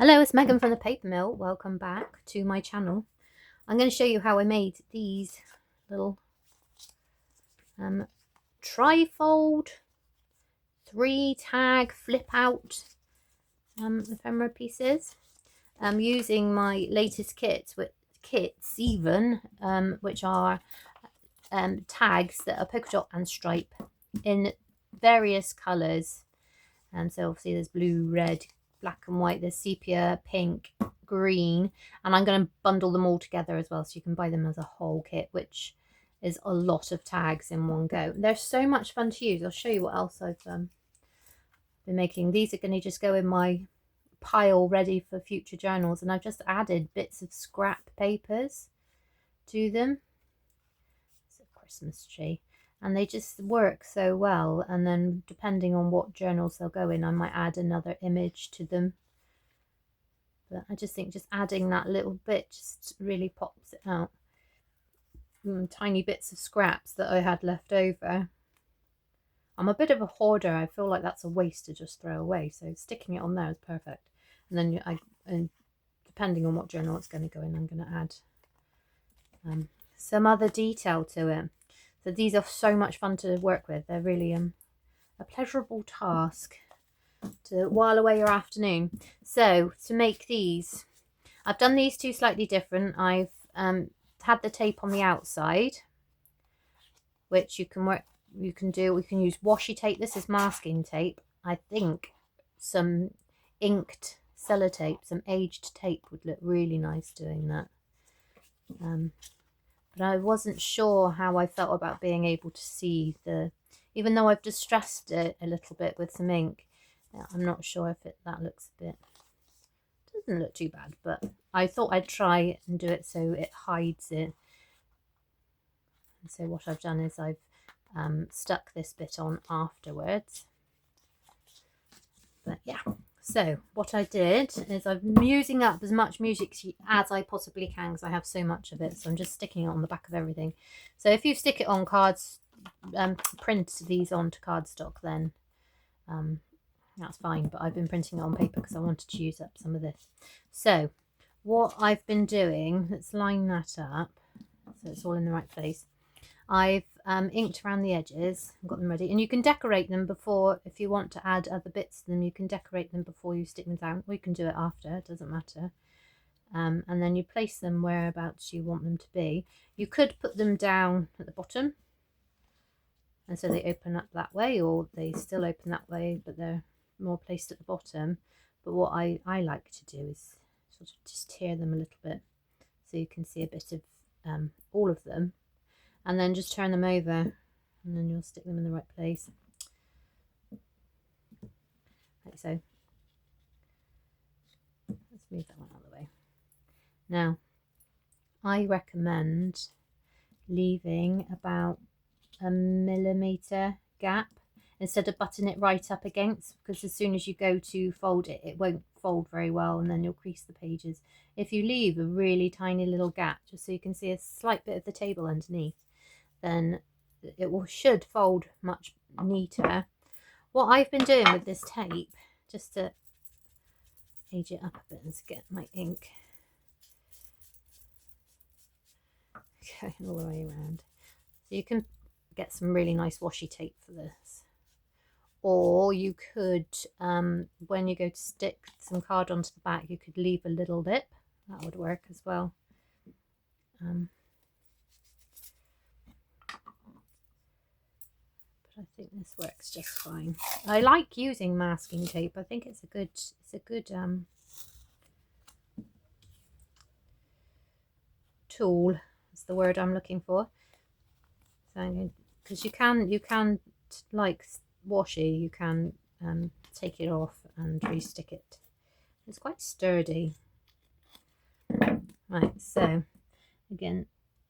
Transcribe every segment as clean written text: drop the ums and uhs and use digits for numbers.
Hello, it's Megan from the Paper Mill. Welcome back to my channel. I'm going to show you how I made these little trifold 3-tag flip out ephemera pieces. I'm using my latest kits even, which are tags that are polka dot and stripe in various colours. So obviously there's blue, red, black and white, there's sepia, pink, green, and I'm going to bundle them all together as well, so you can buy them as a whole kit, which is a lot of tags in one go. They're so much fun to use. I'll show you what else I've been making. These are going to just go in my pile ready for future journals, and I've just added bits of scrap papers to them. It's a Christmas tree. And they just work so well, and then depending on what journals they'll go in, I might add another image to them. But I just think just adding that little bit just really pops it out. Tiny bits of scraps that I had left over. I'm a bit of a hoarder. I feel like that's a waste to just throw away, so sticking it on there is perfect. And then depending on what journal it's going to go in, I'm going to add some other detail to it. So these are so much fun to work with. They're really a pleasurable task to while away your afternoon. So to make these, I've done these two slightly different. I've had the tape on the outside, which you can use washi tape. This is masking tape. I think some inked sellotape, some aged tape would look really nice doing that. But I wasn't sure how I felt about being able to see even though I've distressed it a little bit with some ink, I'm not sure if that looks a bit, doesn't look too bad, but I thought I'd try and do it so it hides it. And so what I've done is I've stuck this bit on afterwards. But yeah. So what I did is I'm using up as much music as I possibly can because I have so much of it. So I'm just sticking it on the back of everything. So if you stick it on cards, print these onto cardstock, then that's fine. But I've been printing it on paper because I wanted to use up some of this. So what I've been doing, let's line that up so it's all in the right place. I've inked around the edges, got them ready, and you can decorate them before. If you want to add other bits to them, you can decorate them before you stick them down, or you can do it after, it doesn't matter. And then you place them whereabouts you want them to be. You could put them down at the bottom, and so they open up that way, or they still open that way, but they're more placed at the bottom. But what I like to do is sort of just tear them a little bit so you can see a bit of all of them. And then just turn them over, and then you'll stick them in the right place, like so. Let's move that one out of the way. Now, I recommend leaving about a millimetre gap instead of butting it right up against, because as soon as you go to fold it, it won't fold very well, and then you'll crease the pages. If you leave a really tiny little gap, just so you can see a slight bit of the table underneath, then it should fold much neater. What I've been doing with this tape, just to age it up a bit and get my ink going all the way around. So you can get some really nice washi tape for this, or you could, when you go to stick some card onto the back, you could leave a little lip. That would work as well. I think this works just fine. I like using masking tape. I think it's a good tool. That's the word I'm looking for. So because you can like washi, you can take it off and restick it. It's quite sturdy. Right, so again,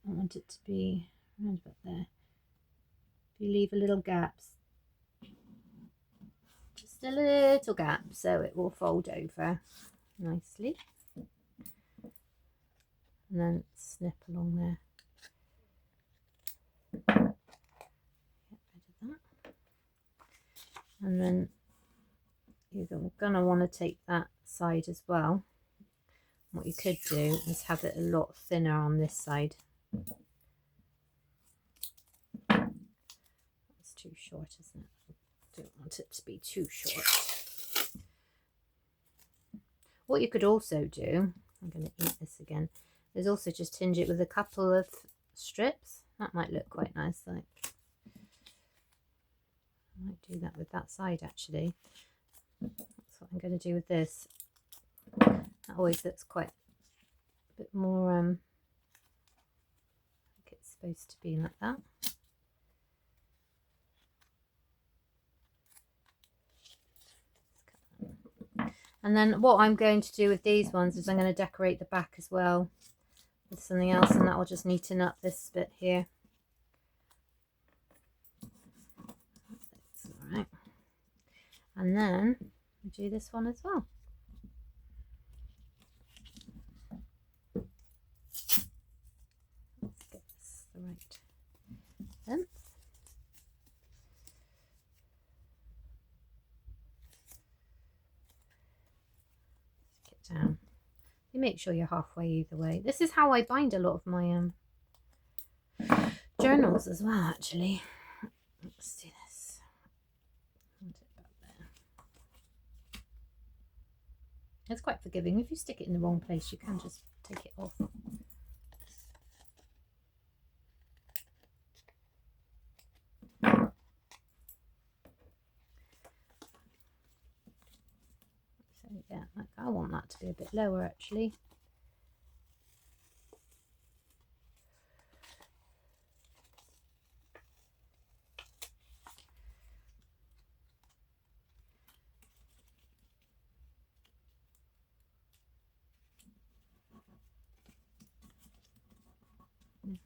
I want it to be around about there. You leave a little gaps, just a little gap, so it will fold over nicely, and then snip along there. Get rid of that, and then you're gonna want to take that side as well. What you could do is have it a lot thinner on this side. It's too short, isn't it? I don't want it to be too short. What you could also do, I'm going to eat this again, is also just tinge it with a couple of strips. That might look quite nice. Like, I might do that with that side actually. That's what I'm going to do with this. That always looks quite a bit more like it's supposed to be like that. And then what I'm going to do with these ones is I'm going to decorate the back as well with something else, and that will just neaten up this bit here. That's all right. And then I do this one as well. Let's get this the right length. Stick it down. You make sure you're halfway either way. This is how I bind a lot of my journals as well, actually. Let's do this. Hold it about there. It's quite forgiving. If you stick it in the wrong place, you can just take it off. So yeah, like I want that to be a bit lower actually.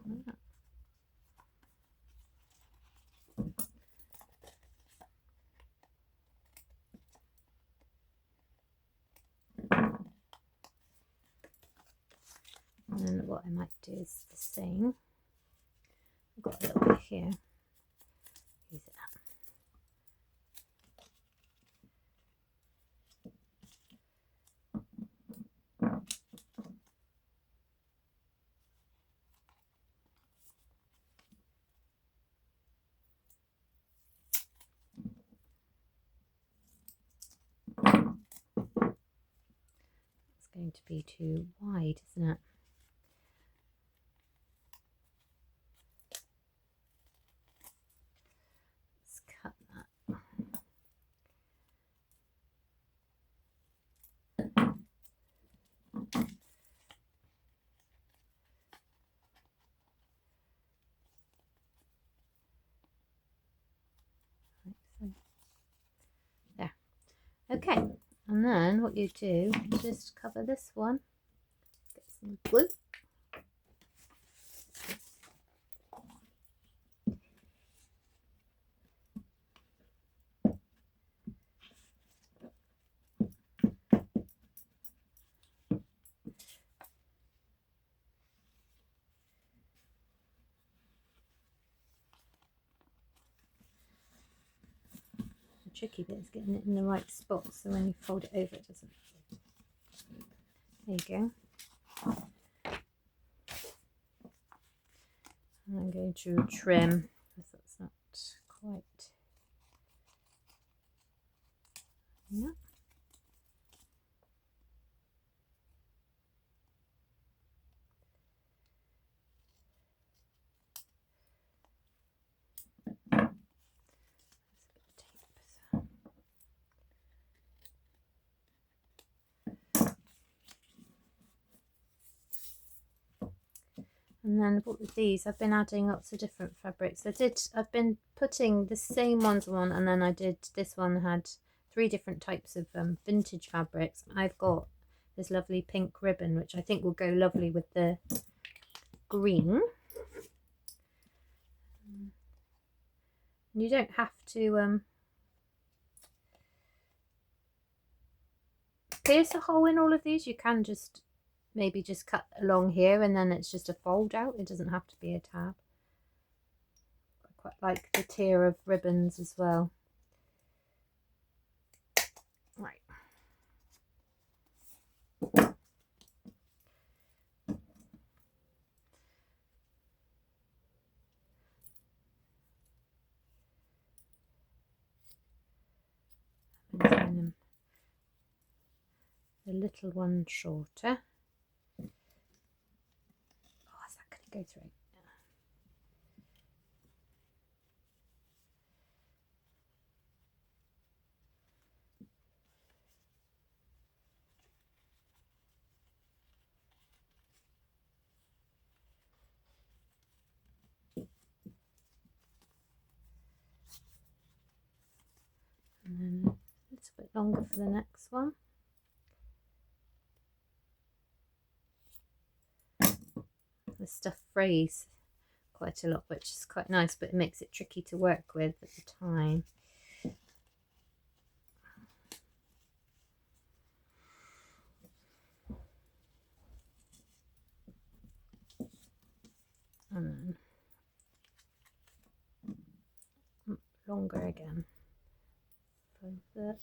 Like that. And then what I might do is the same. I've got a little bit here. Use it up. It's going to be too wide, isn't it? Let's cut that. There. Okay, and then what you do is just cover this one. Get some glue. The tricky bit is getting it in the right spot so when you fold it over it doesn't. There you go. And I'm going to trim because that's not quite enough. And then with these, I've been adding lots of different fabrics. I've been putting the same ones on, and then I did this one had 3 different types of vintage fabrics. I've got this lovely pink ribbon, which I think will go lovely with the green. And you don't have to pierce a hole in all of these. You can just maybe just cut along here and then it's just a fold out. It doesn't have to be a tab. I quite like the tier of ribbons as well. Right. the little one shorter. Oh, is that going to go through? And then a little bit longer for the next one. The stuff frays quite a lot, which is quite nice, but it makes it tricky to work with at the time. And then longer again for the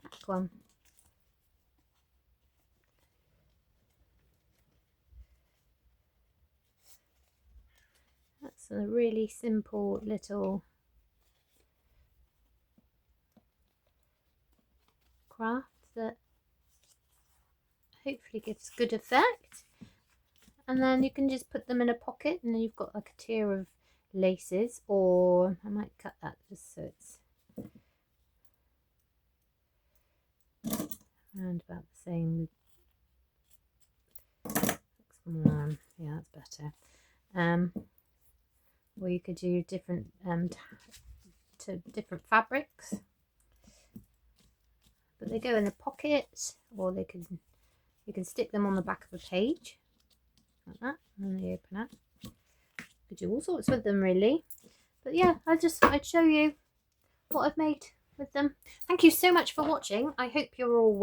back one. That's a really simple little craft that hopefully gives good effect. And then you can just put them in a pocket, and then you've got like a tier of laces, or I might cut that just so it's around about the same. Looks more, yeah, that's better. Or you could do different to different fabrics, but they go in the pocket, or they can, you can stick them on the back of a page like that, and then they open up. You could do all sorts with them really, but yeah, I'd show you what I've made with them. Thank you so much for watching. I hope you're all well.